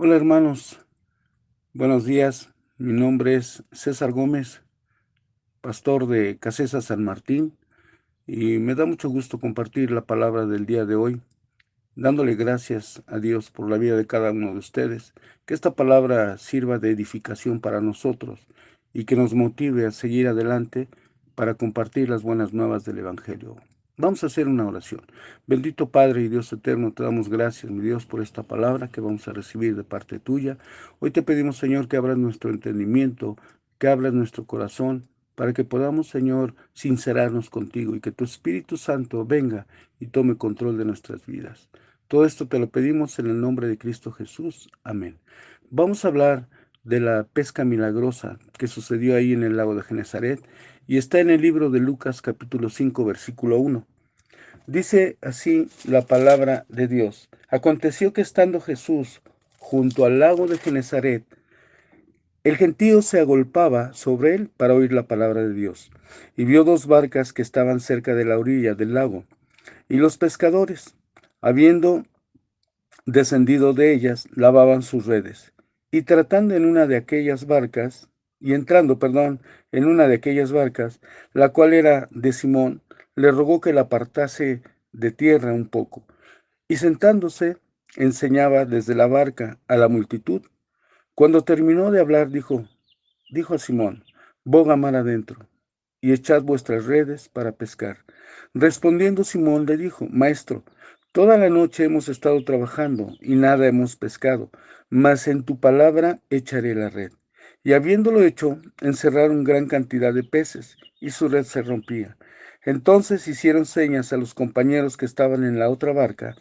Hola hermanos, buenos días. Mi nombre es César Gómez, pastor de Casesa San Martín, y me da mucho gusto compartir la palabra del día de hoy, dándole gracias a Dios por la vida de cada uno de ustedes, que esta palabra sirva de edificación para nosotros y que nos motive a seguir adelante para compartir las buenas nuevas del Evangelio. Vamos a hacer una oración. Bendito Padre y Dios eterno, te damos gracias, mi Dios, por esta palabra que vamos a recibir de parte tuya. Hoy te pedimos, Señor, que abras nuestro entendimiento, que abras nuestro corazón, para que podamos, Señor, sincerarnos contigo y que tu Espíritu Santo venga y tome control de nuestras vidas. Todo esto te lo pedimos en el nombre de Cristo Jesús. Amén. Vamos a hablar de la pesca milagrosa que sucedió ahí en el lago de Genezaret y está en el libro de Lucas capítulo 5 versículo 1. Dice así la palabra de Dios. Aconteció que estando Jesús junto al lago de Genezaret, el gentío se agolpaba sobre él para oír la palabra de Dios, y vio dos barcas que estaban cerca de la orilla del lago, y los pescadores, habiendo descendido de ellas, lavaban sus redes. Y tratando en una de aquellas barcas, y entrando, perdón, en una de aquellas barcas, la cual era de Simón, le rogó que la apartase de tierra un poco. Y sentándose, enseñaba desde la barca a la multitud. Cuando terminó de hablar, dijo a Simón, boga mar adentro, y echad vuestras redes para pescar. Respondiendo Simón le dijo, Maestro, toda la noche hemos estado trabajando y nada hemos pescado, mas en tu palabra echaré la red. Y habiéndolo hecho, encerraron gran cantidad de peces, y su red se rompía. Entonces hicieron señas a los compañeros que estaban en la otra barca,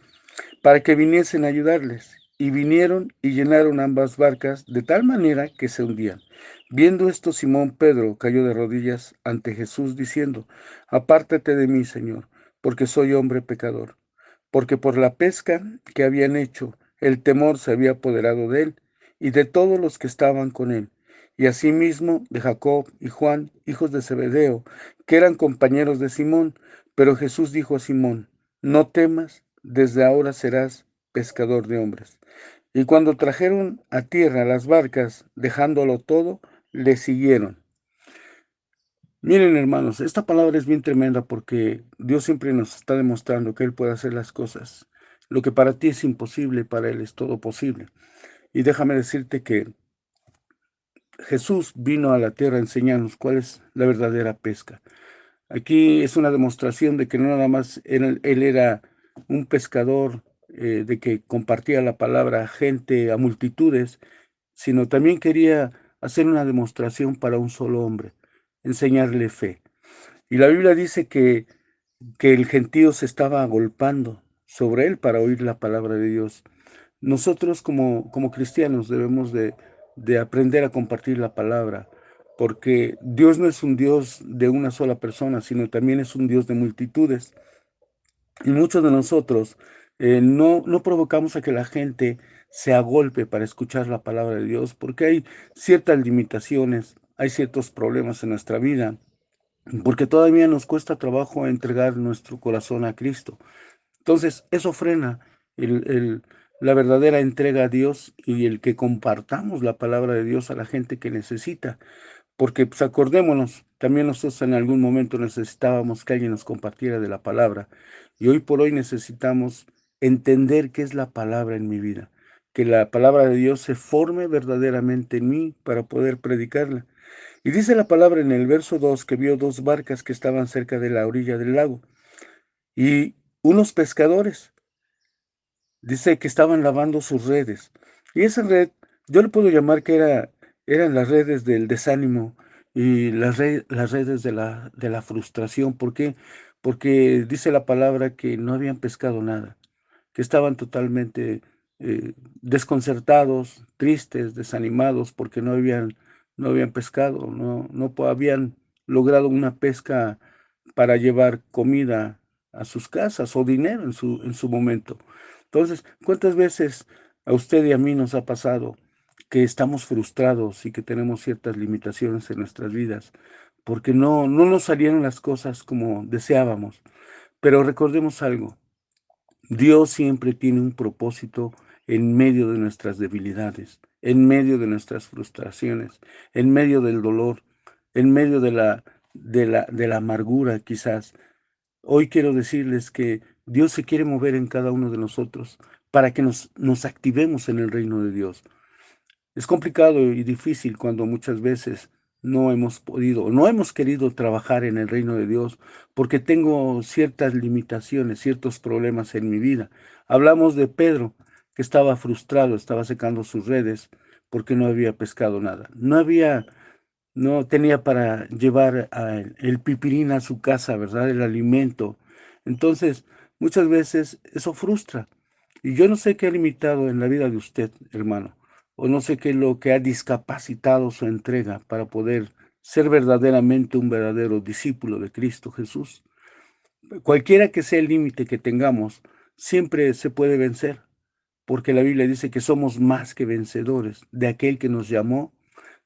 para que viniesen a ayudarles. Y vinieron y llenaron ambas barcas de tal manera que se hundían. Viendo esto, Simón Pedro cayó de rodillas ante Jesús, diciendo, Apártate de mí, Señor, porque soy hombre pecador. Porque por la pesca que habían hecho, el temor se había apoderado de él y de todos los que estaban con él. Y asimismo de Jacob y Juan, hijos de Zebedeo, que eran compañeros de Simón. Pero Jesús dijo a Simón, No temas, desde ahora serás pescador de hombres. Y cuando trajeron a tierra las barcas, dejándolo todo, le siguieron. Miren, hermanos, esta palabra es bien tremenda porque Dios siempre nos está demostrando que Él puede hacer las cosas. Lo que para ti es imposible, para Él es todo posible. Y déjame decirte que Jesús vino a la tierra a enseñarnos cuál es la verdadera pesca. Aquí es una demostración de que no nada más él era un pescador, de que compartía la palabra a gente, a multitudes, sino también quería hacer una demostración para un solo hombre, enseñarle fe. Y la Biblia dice que el gentío se estaba agolpando sobre él para oír la palabra de Dios. Nosotros como cristianos debemos de aprender a compartir la palabra, porque Dios no es un Dios de una sola persona, sino también es un Dios de multitudes. Y muchos de nosotros no provocamos a que la gente se agolpe para escuchar la palabra de Dios, porque hay ciertas limitaciones, hay ciertos problemas en nuestra vida, porque todavía nos cuesta trabajo entregar nuestro corazón a Cristo. Entonces, eso frena el, el- la verdadera entrega a Dios y el que compartamos la palabra de Dios a la gente que necesita. Porque, pues acordémonos, también nosotros en algún momento necesitábamos que alguien nos compartiera de la palabra. Y hoy por hoy necesitamos entender qué es la palabra en mi vida. Que la palabra de Dios se forme verdaderamente en mí para poder predicarla. Y dice la palabra en el verso 2 que vio dos barcas que estaban cerca de la orilla del lago y unos pescadores. Dice que estaban lavando sus redes. Y esa red, yo le puedo llamar que eran las redes del desánimo y las redes de la frustración. ¿Por qué? Porque dice la palabra que no habían pescado nada, que estaban totalmente desconcertados, tristes, desanimados, porque no habían pescado, habían logrado una pesca para llevar comida a sus casas o dinero en su momento. Entonces, ¿cuántas veces a usted y a mí nos ha pasado que estamos frustrados y que tenemos ciertas limitaciones en nuestras vidas porque no nos salieron las cosas como deseábamos? Pero recordemos algo, Dios siempre tiene un propósito en medio de nuestras debilidades, en medio de nuestras frustraciones, en medio del dolor, en medio de la amargura quizás. Hoy quiero decirles que Dios se quiere mover en cada uno de nosotros para que nos activemos en el reino de Dios. Es complicado y difícil cuando muchas veces no hemos podido o no hemos querido trabajar en el reino de Dios porque tengo ciertas limitaciones, ciertos problemas en mi vida. Hablamos de Pedro, que estaba frustrado, estaba secando sus redes porque no había pescado nada. No tenía para llevar el pipirín a su casa, ¿verdad? El alimento. Entonces, muchas veces eso frustra. Y yo no sé qué ha limitado en la vida de usted, hermano, o no sé qué es lo que ha discapacitado su entrega para poder ser verdaderamente un verdadero discípulo de Cristo Jesús. Cualquiera que sea el límite que tengamos, siempre se puede vencer, porque la Biblia dice que somos más que vencedores de aquel que nos llamó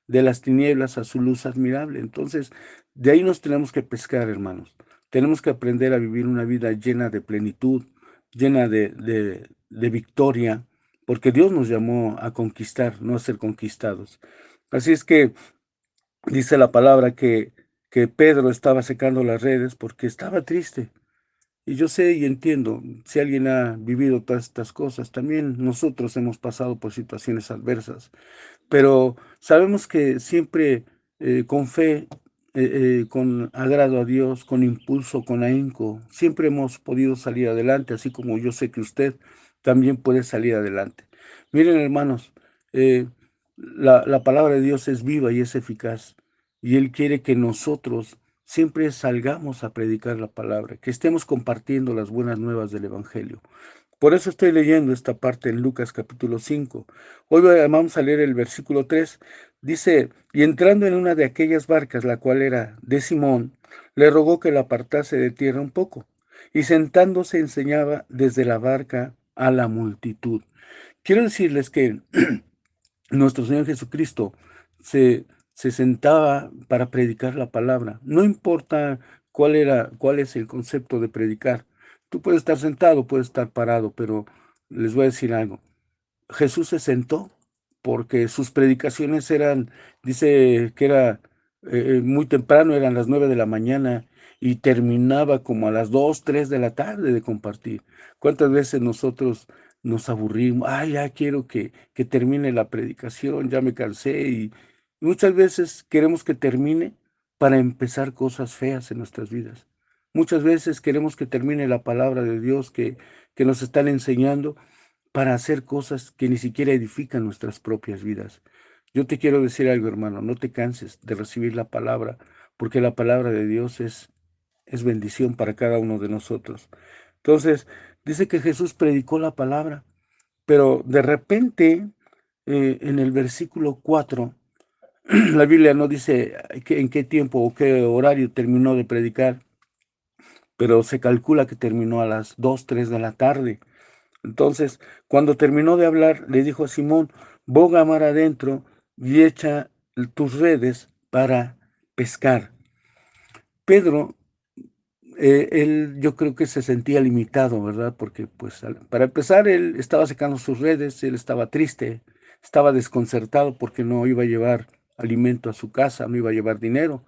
de las tinieblas a su luz admirable. Entonces, de ahí nos tenemos que pescar, hermanos. Tenemos que aprender a vivir una vida llena de plenitud, llena de victoria, porque Dios nos llamó a conquistar, no a ser conquistados. Así es que dice la palabra que Pedro estaba secando las redes porque estaba triste. Y yo sé y entiendo, si alguien ha vivido todas estas cosas, también nosotros hemos pasado por situaciones adversas, pero sabemos que siempre con fe, con agrado a Dios, con impulso, con ahínco, siempre hemos podido salir adelante, así como yo sé que usted también puede salir adelante. Miren, hermanos, eh, la palabra de Dios es viva y es eficaz, y Él quiere que nosotros siempre salgamos a predicar la palabra, que estemos compartiendo las buenas nuevas del Evangelio. Por eso estoy leyendo esta parte en Lucas capítulo 5. Hoy vamos a leer el versículo 3. Dice, y entrando en una de aquellas barcas, la cual era de Simón, le rogó que la apartase de tierra un poco, y sentándose enseñaba desde la barca a la multitud. Quiero decirles que nuestro Señor Jesucristo se, se sentaba para predicar la palabra. No importa cuál es el concepto de predicar. Tú puedes estar sentado, puedes estar parado, pero les voy a decir algo. Jesús se sentó porque sus predicaciones eran, dice que era muy temprano, eran las 9 de la mañana y terminaba como a las 2, 3 de la tarde de compartir. ¿Cuántas veces nosotros nos aburrimos? Ay, ya quiero que termine la predicación, ya me cansé y muchas veces queremos que termine para empezar cosas feas en nuestras vidas. Muchas veces queremos que termine la palabra de Dios que nos están enseñando para hacer cosas que ni siquiera edifican nuestras propias vidas. Yo te quiero decir algo, hermano, no te canses de recibir la palabra, porque la palabra de Dios es bendición para cada uno de nosotros. Entonces, dice que Jesús predicó la palabra, pero de repente, en el versículo 4, la Biblia no dice en qué tiempo o qué horario terminó de predicar, pero se calcula que terminó a las 2, 3 de la tarde. Entonces, cuando terminó de hablar, le dijo a Simón, boga mar adentro y echa tus redes para pescar. Pedro, él yo creo que se sentía limitado, ¿verdad? Porque pues para empezar, él estaba secando sus redes, él estaba triste, estaba desconcertado porque no iba a llevar alimento a su casa, no iba a llevar dinero.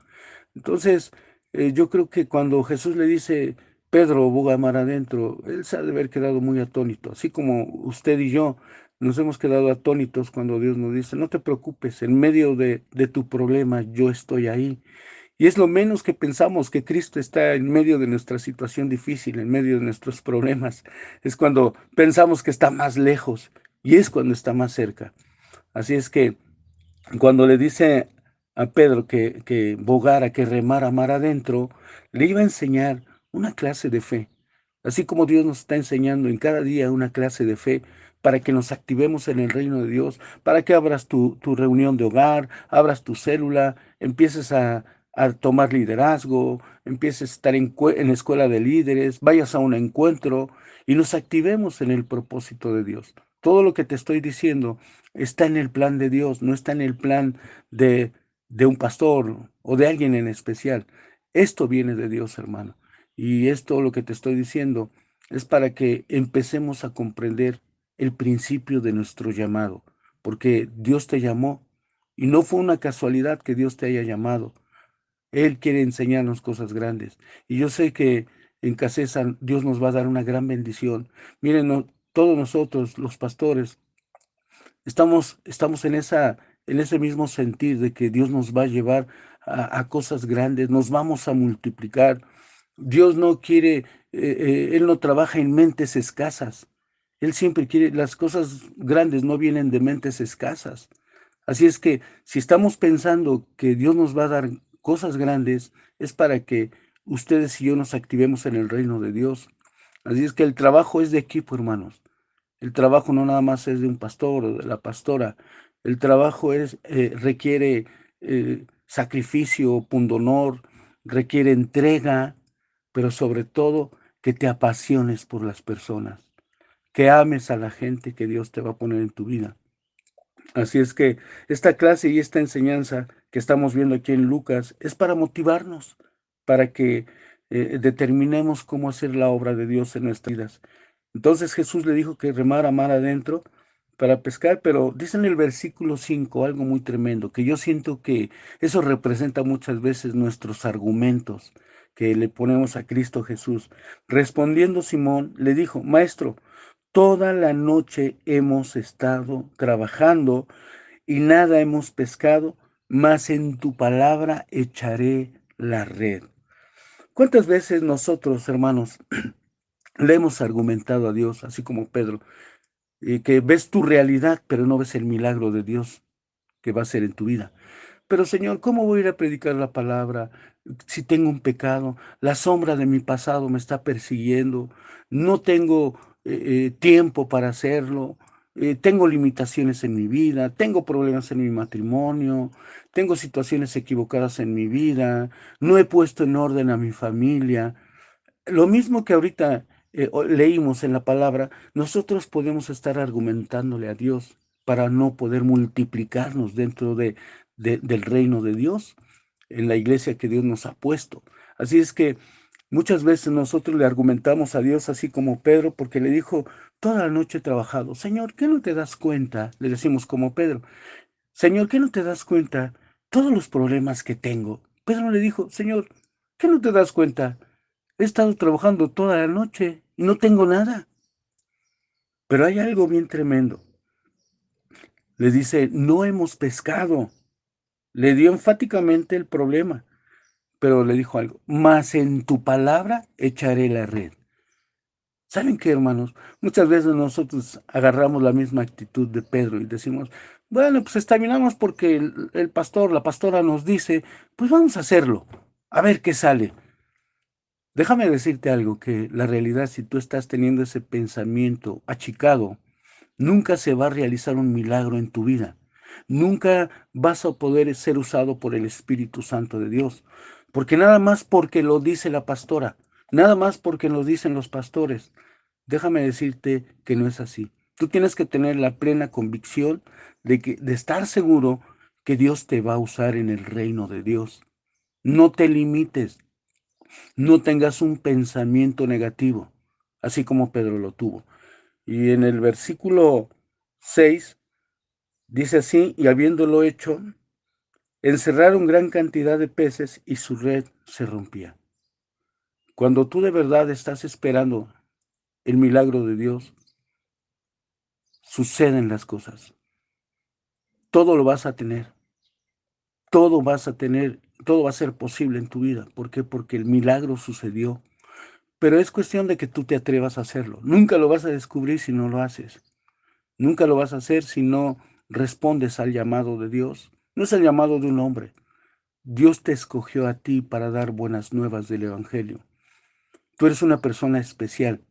Entonces, yo creo que cuando Jesús le dice, Pedro, boga mar adentro, él se ha de haber quedado muy atónito, así como usted y yo nos hemos quedado atónitos cuando Dios nos dice, no te preocupes, en medio de tu problema yo estoy ahí. Y es lo menos que pensamos, que Cristo está en medio de nuestra situación difícil, en medio de nuestros problemas. Es cuando pensamos que está más lejos y es cuando está más cerca. Así es que cuando le dice a Pedro que bogara, que remara mar adentro, le iba a enseñar una clase de fe. Así como Dios nos está enseñando en cada día una clase de fe para que nos activemos en el reino de Dios, para que abras tu reunión de hogar, abras tu célula, empieces a tomar liderazgo, empieces a estar en escuela de líderes, vayas a un encuentro y nos activemos en el propósito de Dios. Todo lo que te estoy diciendo está en el plan de Dios, no está en el plan de, de un pastor o de alguien en especial. Esto viene de Dios, hermano. Y esto lo que te estoy diciendo es para que empecemos a comprender el principio de nuestro llamado, porque Dios te llamó y no fue una casualidad que Dios te haya llamado. Él quiere enseñarnos cosas grandes. Y yo sé que en Casesa Dios nos va a dar una gran bendición. Miren, todos nosotros, los pastores, estamos en ese mismo sentir de que Dios nos va a llevar a cosas grandes, nos vamos a multiplicar. Dios no quiere, Él no trabaja en mentes escasas. Él siempre quiere, las cosas grandes no vienen de mentes escasas. Así es que si estamos pensando que Dios nos va a dar cosas grandes, es para que ustedes y yo nos activemos en el reino de Dios. Así es que el trabajo es de equipo, hermanos. El trabajo no nada más es de un pastor o de la pastora. El trabajo requiere sacrificio, pundonor, requiere entrega, pero sobre todo que te apasiones por las personas, que ames a la gente que Dios te va a poner en tu vida. Así es que esta clase y esta enseñanza que estamos viendo aquí en Lucas es para motivarnos, para que determinemos cómo hacer la obra de Dios en nuestras vidas. Entonces Jesús le dijo que remara mar adentro para pescar, pero dice en el versículo 5 algo muy tremendo, que yo siento que eso representa muchas veces nuestros argumentos que le ponemos a Cristo Jesús. Respondiendo Simón, le dijo, Maestro, toda la noche hemos estado trabajando y nada hemos pescado, mas en tu palabra echaré la red. ¿Cuántas veces nosotros, hermanos, le hemos argumentado a Dios, así como Pedro, que ves tu realidad, pero no ves el milagro de Dios que va a ser en tu vida? Pero Señor, ¿cómo voy a ir a predicar la palabra si tengo un pecado? La sombra de mi pasado me está persiguiendo, no tengo tiempo para hacerlo, tengo limitaciones en mi vida, tengo problemas en mi matrimonio, tengo situaciones equivocadas en mi vida, no he puesto en orden a mi familia. Lo mismo que ahorita leímos en la palabra, nosotros podemos estar argumentándole a Dios para no poder multiplicarnos dentro del reino de Dios, en la iglesia que Dios nos ha puesto. Así es que muchas veces nosotros le argumentamos a Dios así como Pedro, porque le dijo, toda la noche he trabajado. Señor, ¿qué no te das cuenta? Le decimos como Pedro, Señor, ¿qué no te das cuenta? Todos los problemas que tengo. Pedro le dijo, Señor, ¿qué no te das cuenta? He estado trabajando toda la noche y no tengo nada. Pero hay algo bien tremendo. Le dice, no hemos pescado. Le dio enfáticamente el problema, pero le dijo algo, mas en tu palabra echaré la red. ¿Saben qué, hermanos? Muchas veces nosotros agarramos la misma actitud de Pedro y decimos, bueno, pues examinamos porque el pastor, la pastora nos dice, pues vamos a hacerlo, a ver qué sale. Déjame decirte algo, que la realidad, si tú estás teniendo ese pensamiento achicado, nunca se va a realizar un milagro en tu vida. Nunca vas a poder ser usado por el Espíritu Santo de Dios. Porque nada más porque lo dice la pastora, nada más porque lo dicen los pastores, déjame decirte que no es así. Tú tienes que tener la plena convicción de estar seguro que Dios te va a usar en el reino de Dios. No te limites, no tengas un pensamiento negativo, así como Pedro lo tuvo. Y en el versículo 6 dice así, y habiéndolo hecho, encerraron gran cantidad de peces y su red se rompía. Cuando tú de verdad estás esperando el milagro de Dios, suceden las cosas. Todo lo vas a tener, todo vas a tener, todo va a ser posible en tu vida. ¿Por qué? Porque el milagro sucedió. Pero es cuestión de que tú te atrevas a hacerlo. Nunca lo vas a descubrir si no lo haces. Nunca lo vas a hacer si no respondes al llamado de Dios. No es el llamado de un hombre. Dios te escogió a ti para dar buenas nuevas del Evangelio. Tú eres una persona especial.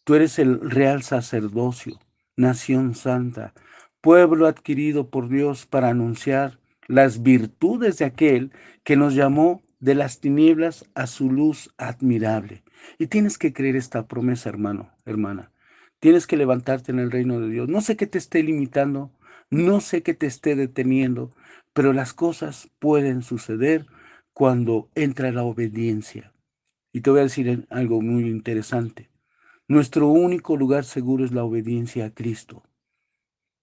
Tú eres el real sacerdocio, nación santa, pueblo adquirido por Dios para anunciar las virtudes de aquel que nos llamó de las tinieblas a su luz admirable. Y tienes que creer esta promesa, hermano, hermana. Tienes que levantarte en el reino de Dios. No sé qué te esté limitando, no sé qué te esté deteniendo, pero las cosas pueden suceder cuando entra la obediencia. Y te voy a decir algo muy interesante. Nuestro único lugar seguro es la obediencia a Cristo.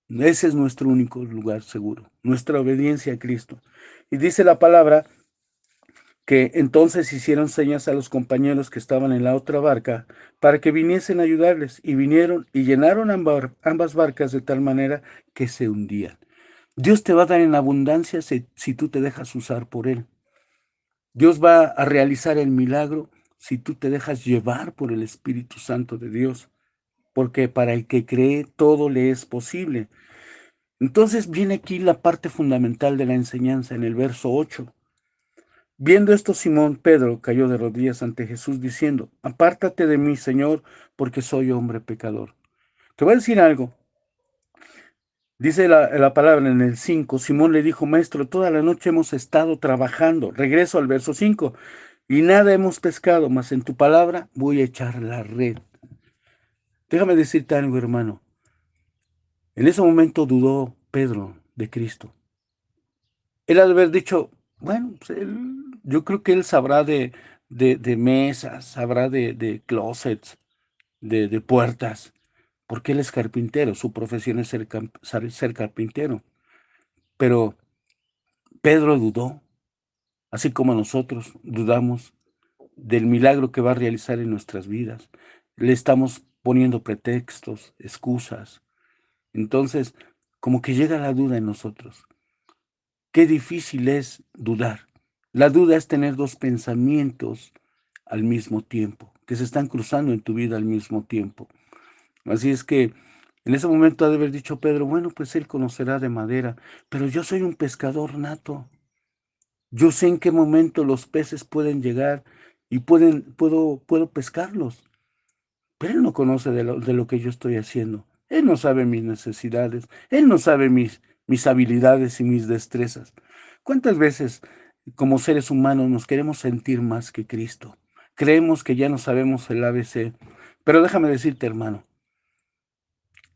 Ese es nuestro único lugar seguro, nuestra obediencia a Cristo. Y dice la palabra que entonces hicieron señas a los compañeros que estaban en la otra barca para que viniesen a ayudarles, y vinieron y llenaron ambas barcas de tal manera que se hundían. Dios te va a dar en abundancia si tú te dejas usar por Él. Dios va a realizar el milagro si tú te dejas llevar por el Espíritu Santo de Dios, porque para el que cree todo le es posible. Entonces viene aquí la parte fundamental de la enseñanza en el verso 8. Viendo esto, Simón Pedro cayó de rodillas ante Jesús diciendo: apártate de mí, Señor, porque soy hombre pecador. Te voy a decir algo. Dice la palabra en el 5, Simón le dijo: Maestro, toda la noche hemos estado trabajando. Regreso al verso 5. Y nada hemos pescado, mas en tu palabra voy a echar la red. Déjame decirte algo, hermano. En ese momento dudó Pedro de Cristo. Él ha de haber dicho, bueno, pues yo creo que él sabrá de mesas, sabrá de closets, de puertas, porque él es carpintero, su profesión es ser carpintero. Pero Pedro dudó, así como nosotros dudamos del milagro que va a realizar en nuestras vidas. Le estamos poniendo pretextos, excusas. Entonces, como que llega la duda en nosotros. Qué difícil es dudar. La duda es tener dos pensamientos al mismo tiempo, que se están cruzando en tu vida al mismo tiempo. Así es que en ese momento ha de haber dicho Pedro, bueno, pues él conocerá de madera, pero yo soy un pescador nato. Yo sé en qué momento los peces pueden llegar y puedo pescarlos. Pero él no conoce de lo que yo estoy haciendo. Él no sabe mis necesidades. Él no sabe mis habilidades y mis destrezas. ¿Cuántas veces como seres humanos nos queremos sentir más que Cristo? Creemos que ya no sabemos el ABC. Pero déjame decirte, hermano,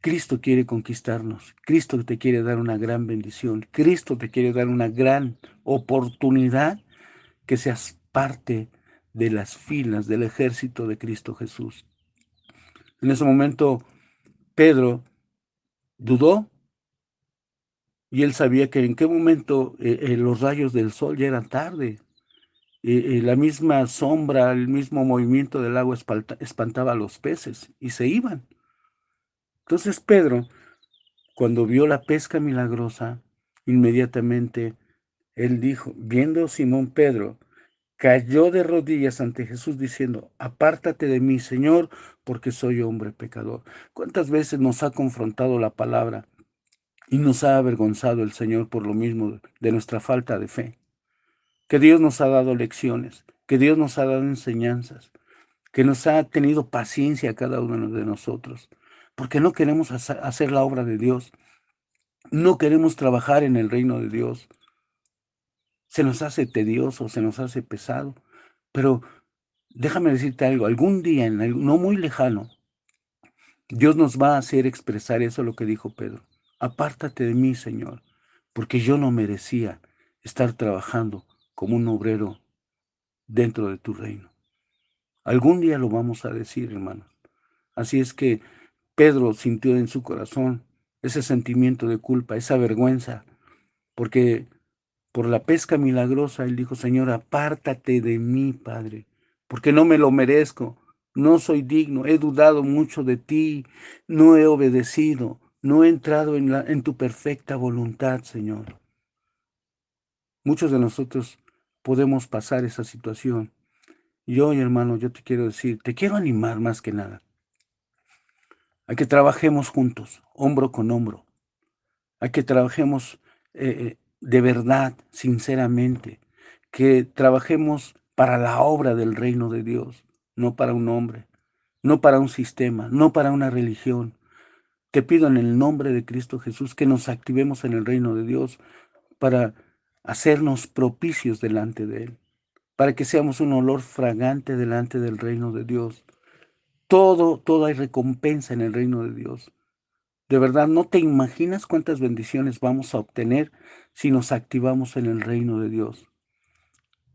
Cristo quiere conquistarnos. Cristo te quiere dar una gran bendición. Cristo te quiere dar una gran oportunidad que seas parte de las filas del ejército de Cristo Jesús. En ese momento, Pedro dudó y él sabía que en qué momento los rayos del sol ya eran tarde. La misma sombra, el mismo movimiento del agua espantaba a los peces y se iban. Entonces Pedro, cuando vio la pesca milagrosa, inmediatamente él dijo, viendo Simón Pedro, cayó de rodillas ante Jesús diciendo, apártate de mí, Señor, porque soy hombre pecador. ¿Cuántas veces nos ha confrontado la palabra y nos ha avergonzado el Señor por lo mismo de nuestra falta de fe? Que Dios nos ha dado lecciones, que Dios nos ha dado enseñanzas, que nos ha tenido paciencia a cada uno de nosotros, porque no queremos hacer la obra de Dios, no queremos trabajar en el reino de Dios. Se nos hace tedioso, se nos hace pesado, pero déjame decirte algo, algún día, no muy lejano, Dios nos va a hacer expresar eso lo que dijo Pedro. Apártate de mí, Señor, porque yo no merecía estar trabajando como un obrero dentro de tu reino. Algún día lo vamos a decir, hermanos. Así es que Pedro sintió en su corazón ese sentimiento de culpa, esa vergüenza, porque por la pesca milagrosa él dijo, Señor, apártate de mí, Padre, porque no me lo merezco, no soy digno, he dudado mucho de ti, no he obedecido, no he entrado en tu perfecta voluntad, Señor. Muchos de nosotros podemos pasar esa situación. Y hoy, hermano, yo te quiero decir, te quiero animar más que nada a que trabajemos juntos, hombro con hombro, a que trabajemos de verdad, sinceramente, que trabajemos para la obra del reino de Dios, no para un hombre, no para un sistema, no para una religión. Te pido en el nombre de Cristo Jesús que nos activemos en el reino de Dios para hacernos propicios delante de Él, para que seamos un olor fragante delante del reino de Dios. Todo hay recompensa en el reino de Dios. De verdad, no te imaginas cuántas bendiciones vamos a obtener si nos activamos en el reino de Dios.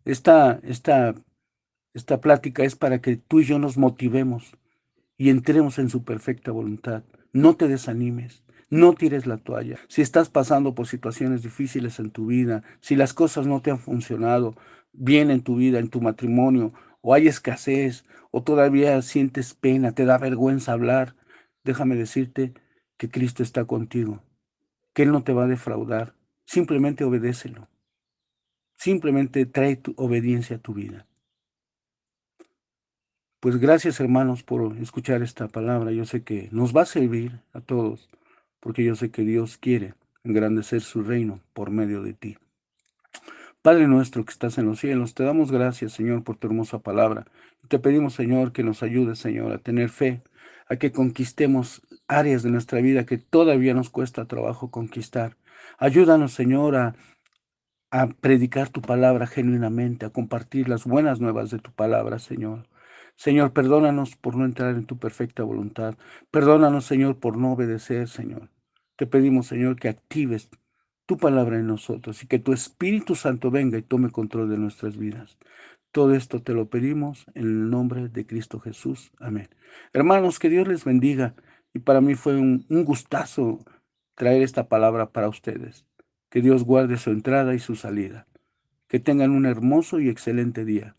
Esta plática es para que tú y yo nos motivemos y entremos en su perfecta voluntad. No te desanimes, no tires la toalla. Si estás pasando por situaciones difíciles en tu vida, si las cosas no te han funcionado bien en tu vida, en tu matrimonio, o hay escasez, o todavía sientes pena, te da vergüenza hablar, déjame decirte que Cristo está contigo, que Él no te va a defraudar. Simplemente obedécelo. Simplemente trae tu obediencia a tu vida. Pues gracias, hermanos, por escuchar esta palabra. Yo sé que nos va a servir a todos, porque yo sé que Dios quiere engrandecer su reino por medio de ti. Padre nuestro que estás en los cielos, te damos gracias, Señor, por tu hermosa palabra. Te pedimos, Señor, que nos ayudes, Señor, a tener fe, a que conquistemos áreas de nuestra vida que todavía nos cuesta trabajo conquistar. Ayúdanos, Señor, a predicar tu palabra genuinamente, a compartir las buenas nuevas de tu palabra, Señor. Señor, perdónanos por no entrar en tu perfecta voluntad. Perdónanos, Señor, por no obedecer, Señor. Te pedimos, Señor, que actives tu palabra en nosotros y que tu Espíritu Santo venga y tome control de nuestras vidas. Todo esto te lo pedimos en el nombre de Cristo Jesús. Amén. Hermanos, que Dios les bendiga. Y para mí fue un gustazo traer esta palabra para ustedes. Que Dios guarde su entrada y su salida. Que tengan un hermoso y excelente día.